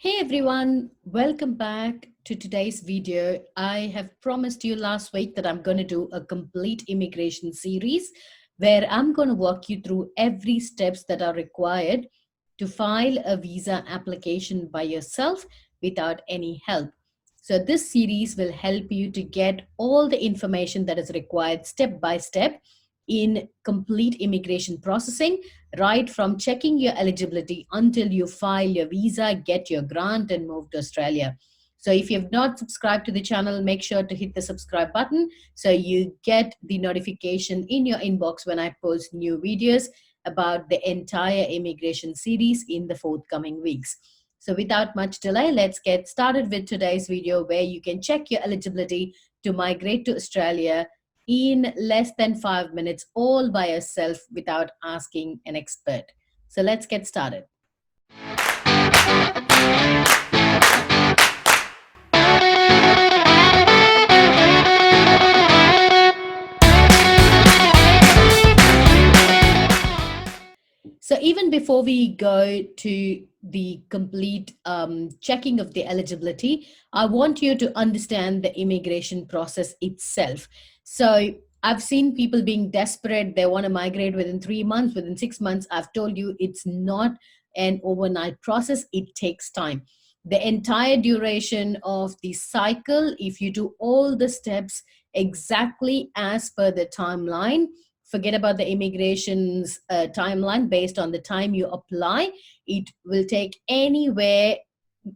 Hey everyone, welcome back to today's video. I have promised you last week that I'm going to do a complete immigration series where I'm going to walk you through every steps that are required to file a visa application by yourself without any help. So this series will help you to get all the information that is required step by step in complete immigration processing, right from checking your eligibility until you file your visa, get your grant, and move to Australia. So if you have not subscribed to the channel, make sure to hit the subscribe button so you get the notification in your inbox when I post new videos about the entire immigration series in the forthcoming weeks. So without much delay, let's get started with today's video where you can check your eligibility to migrate to Australia in less than 5 minutes, all by yourself without asking an expert. So let's get started. So even before we go to the complete checking of the eligibility, I want you to understand the immigration process itself. So I've seen people being desperate. They want to migrate within 3 months, within 6 months. I've told you it's not an overnight process. It takes time. The entire duration of the cycle, if you do all the steps exactly as per the timeline, forget about the immigration's timeline based on the time you apply. It will take anywhere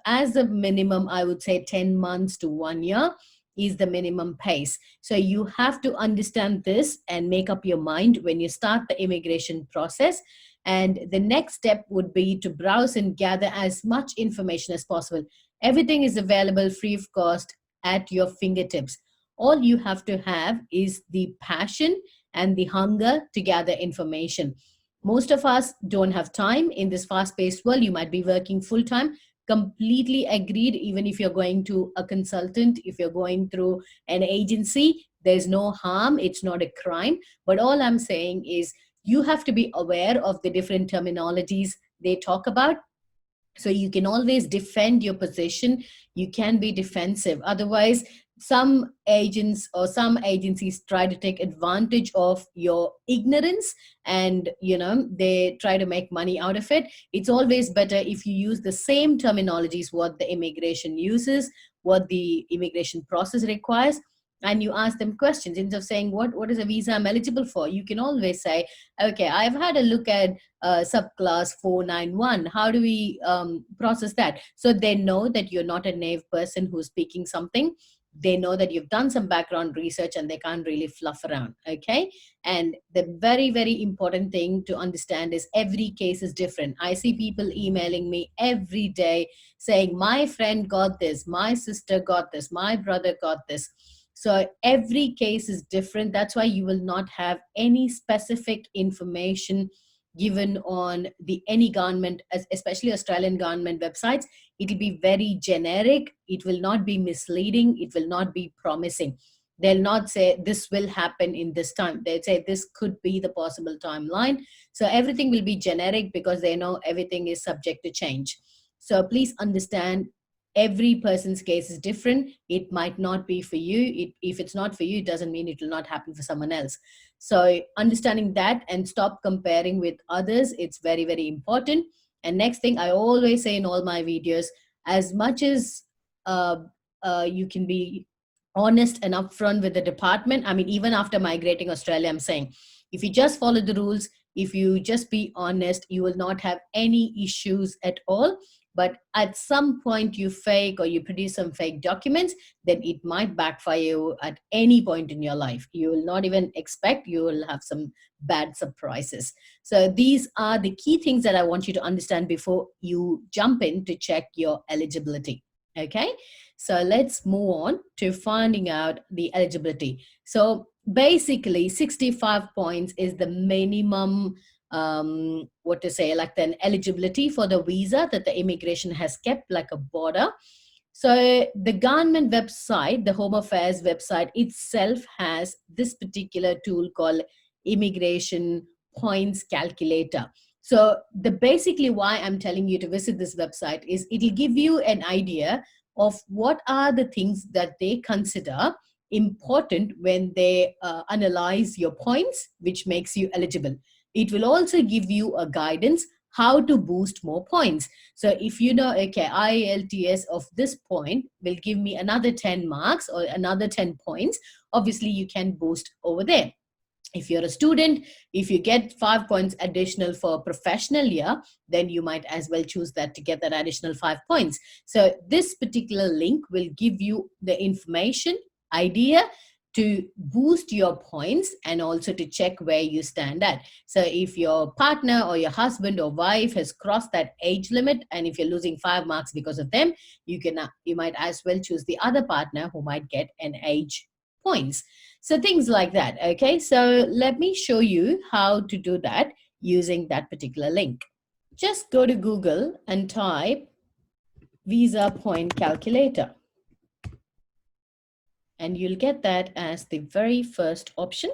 as a minimum, I would say 10 months to 1 year is the minimum pace. So you have to understand this and make up your mind when you start the immigration process. And the next step would be to browse and gather as much information as possible. Everything is available free of cost at your fingertips. All you have to have is the passion and the hunger to gather information. Most of us don't have time in this fast paced world. You might be working full time. Completely agreed. Even if you're going to a consultant, if you're going through an agency, there's no harm. It's not a crime. But all I'm saying is you have to be aware of the different terminologies they talk about, so you can always defend your position. You can be defensive. Otherwise, some agents or some agencies try to take advantage of your ignorance, and they try to make money out of it. It's always better if you use the same terminologies what the immigration uses, what the immigration process requires, and you ask them questions. Instead of saying what is a visa I'm eligible for, you can always say, okay, I've had a look at subclass 491. How do we process that? So they know that you're not a naive person who's speaking something. They know that you've done some background research and they can't really fluff around. Okay. And the very, very important thing to understand is every case is different. I see people emailing me every day saying, my friend got this, my sister got this, my brother got this. So every case is different. That's why you will not have any specific information given on the any government, especially Australian government websites. It will be very generic. It will not be misleading. It will not be promising. They'll not say this will happen in this time. They'll say this could be the possible timeline. So everything will be generic because they know everything is subject to change. So please understand, every person's case is different. It might not be for you. If it's not for you, it doesn't mean it will not happen for someone else. So understanding that and stop comparing with others, it's very, very important. And next thing I always say in all my videos, as much as you can be honest and upfront with the department. I mean, even after migrating Australia, I'm saying, if you just follow the rules, if you just be honest, you will not have any issues at all. But at some point you fake or you produce some fake documents, then it might backfire you at any point in your life. You will not even expect, you will have some bad surprises. So these are the key things that I want you to understand before you jump in to check your eligibility. Okay, so let's move on to finding out the eligibility. So basically 65 points is the minimum what to say, like an eligibility for the visa that the immigration has kept like a border. So the government website, the Home Affairs website itself has this particular tool called Immigration Points Calculator. So the basically why I'm telling you to visit this website is it'll give you an idea of what are the things that they consider important when they analyze your points, which makes you eligible. It will also give you a guidance how to boost more points. So if you know, okay, IELTS of this point will give me another 10 marks or another 10 points, obviously you can boost over there. If you're a student, if you get 5 points additional for a professional year, then you might as well choose that to get that additional 5 points. So this particular link will give you the information idea to boost your points and also to check where you stand at. So if your partner or your husband or wife has crossed that age limit, and if you're losing 5 marks because of them, you might as well choose the other partner who might get an age points. So things like that. Okay, so let me show you how to do that using that particular link. Just go to Google and type Visa Point Calculator, and you'll get that as the very first option.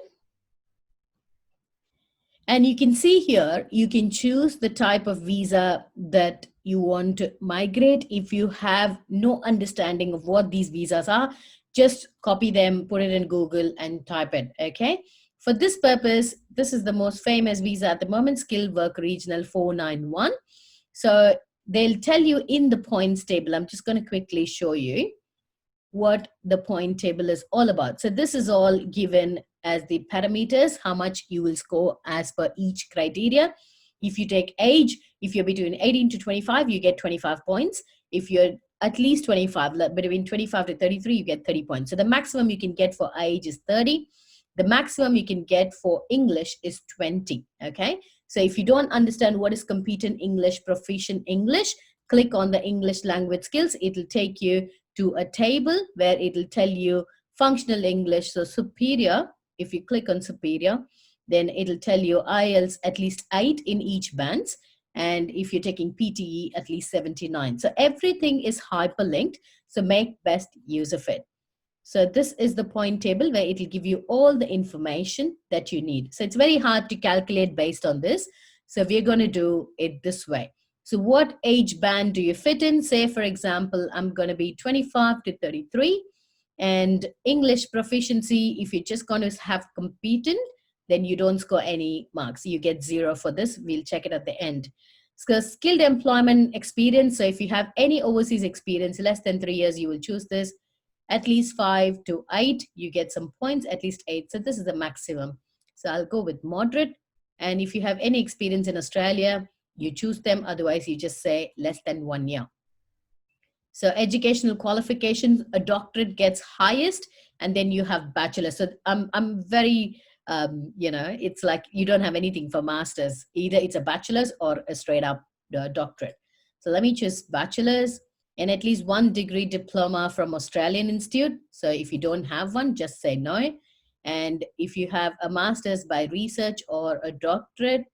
And you can see here, you can choose the type of visa that you want to migrate. If you have no understanding of what these visas are, just copy them, put it in Google and type it, okay? For this purpose, this is the most famous visa at the moment, Skilled Work Regional 491. So they'll tell you in the points table, I'm just going to quickly show you what the point table is all about. So this is all given as the parameters, how much you will score as per each criteria. If you take age, if you're between 18 to 25, you get 25 points. If you're at least 25, between 25 to 33, you get 30 points. So the maximum you can get for age is 30. The maximum you can get for English is 20, okay? So if you don't understand what is competent English, proficient English, click on the English language skills. It'll take you to a table where it'll tell you functional English. So superior, if you click on superior, then it'll tell you IELTS at least 8 in each bands. And if you're taking PTE, at least 79. So everything is hyperlinked. So make best use of it. So this is the point table where it'll give you all the information that you need. So it's very hard to calculate based on this. So we're going to do it this way. So what age band do you fit in? Say, for example, I'm going to be 25 to 33. And English proficiency, if you're just going to have competent, then you don't score any marks. You get 0 for this. We'll check it at the end. So skilled employment experience. So if you have any overseas experience, less than 3 years, you will choose this. At least 5 to 8, you get some points, at least 8. So this is the maximum. So I'll go with moderate. And if you have any experience in Australia, you choose them. Otherwise, you just say less than 1 year. So educational qualifications, a doctorate gets highest, and then you have bachelor. So I'm very, it's like you don't have anything for masters. Either it's a bachelor's or a straight up doctorate. So let me choose bachelor's and at least 1 degree diploma from Australian Institute. So if you don't have one, just say no. And if you have a master's by research or a doctorate,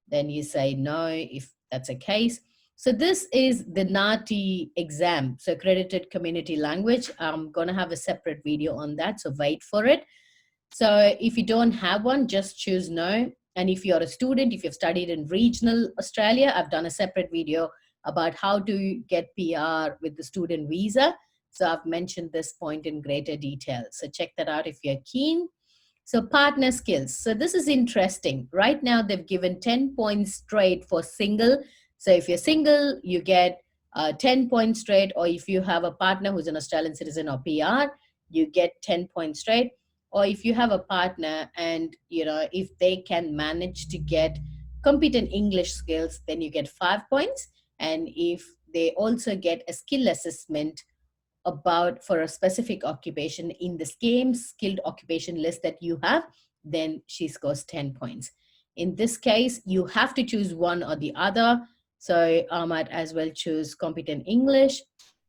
then you say no if that's a case. So this is the NATI exam, so accredited community language. I'm going to have a separate video on that, so wait for it. So if you don't have one, just choose no. And if you're a student, if you've studied in regional Australia, I've done a separate video about how to get PR with the student visa. So I've mentioned this point in greater detail. So check that out if you're keen. So partner skills. So this is interesting. Right now, they've given 10 points straight for single. So if you're single, you get 10 points straight. Or if you have a partner who's an Australian citizen or PR, you get 10 points straight. Or if you have a partner and, if they can manage to get competent English skills, then you get 5 points. And if they also get a skill assessment about for a specific occupation in the same skilled occupation list that you have, then she scores 10 points. In this case, you have to choose one or the other. So I might as well choose competent English.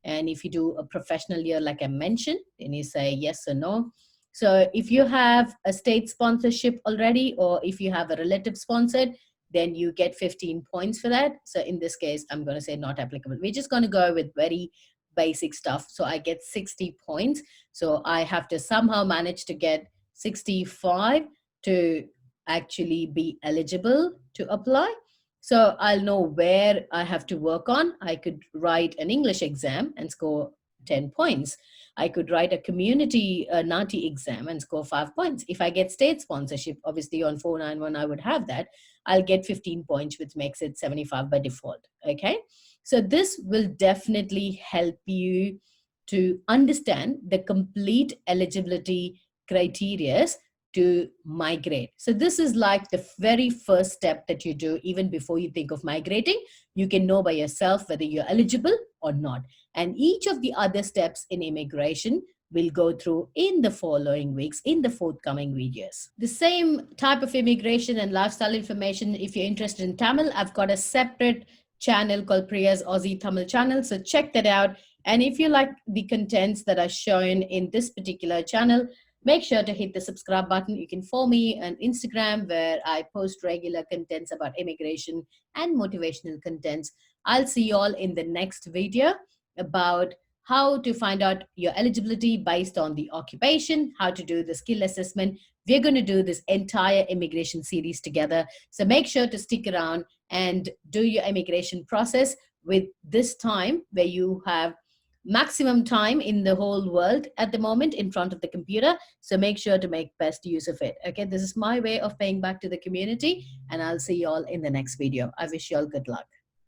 And if you do a professional year, like I mentioned, then you say yes or no. So if you have a state sponsorship already, or if you have a relative sponsored, then you get 15 points for that. So in this case, I'm going to say not applicable. We're just going to go with very basic stuff. So I get 60 points. So I have to somehow manage to get 65 to actually be eligible to apply. So I'll know where I have to work on. I could write an English exam and score 10 points. I could write a community NATI exam and score 5 points. If I get state sponsorship, obviously on 491, I would have that. I'll get 15 points, which makes it 75 by default. Okay. So this will definitely help you to understand the complete eligibility criteria to migrate. So this is like the very first step that you do even before you think of migrating. You can know by yourself whether you're eligible or not. And each of the other steps in immigration will go through in the following weeks, in the forthcoming videos. The same type of immigration and lifestyle information, if you're interested in Tamil, I've got a separate channel called Priya's Aussie Tamil channel. So check that out. And if you like the contents that are shown in this particular channel, make sure to hit the subscribe button. You can follow me on Instagram where I post regular contents about immigration and motivational contents. I'll see you all in the next video about how to find out your eligibility based on the occupation, how to do the skill assessment. We're going to do this entire immigration series together. So make sure to stick around and do your immigration process with this time where you have maximum time in the whole world at the moment in front of the computer. So make sure to make best use of it. Okay, this is my way of paying back to the community, and I'll see you all in the next video. I wish you all good luck.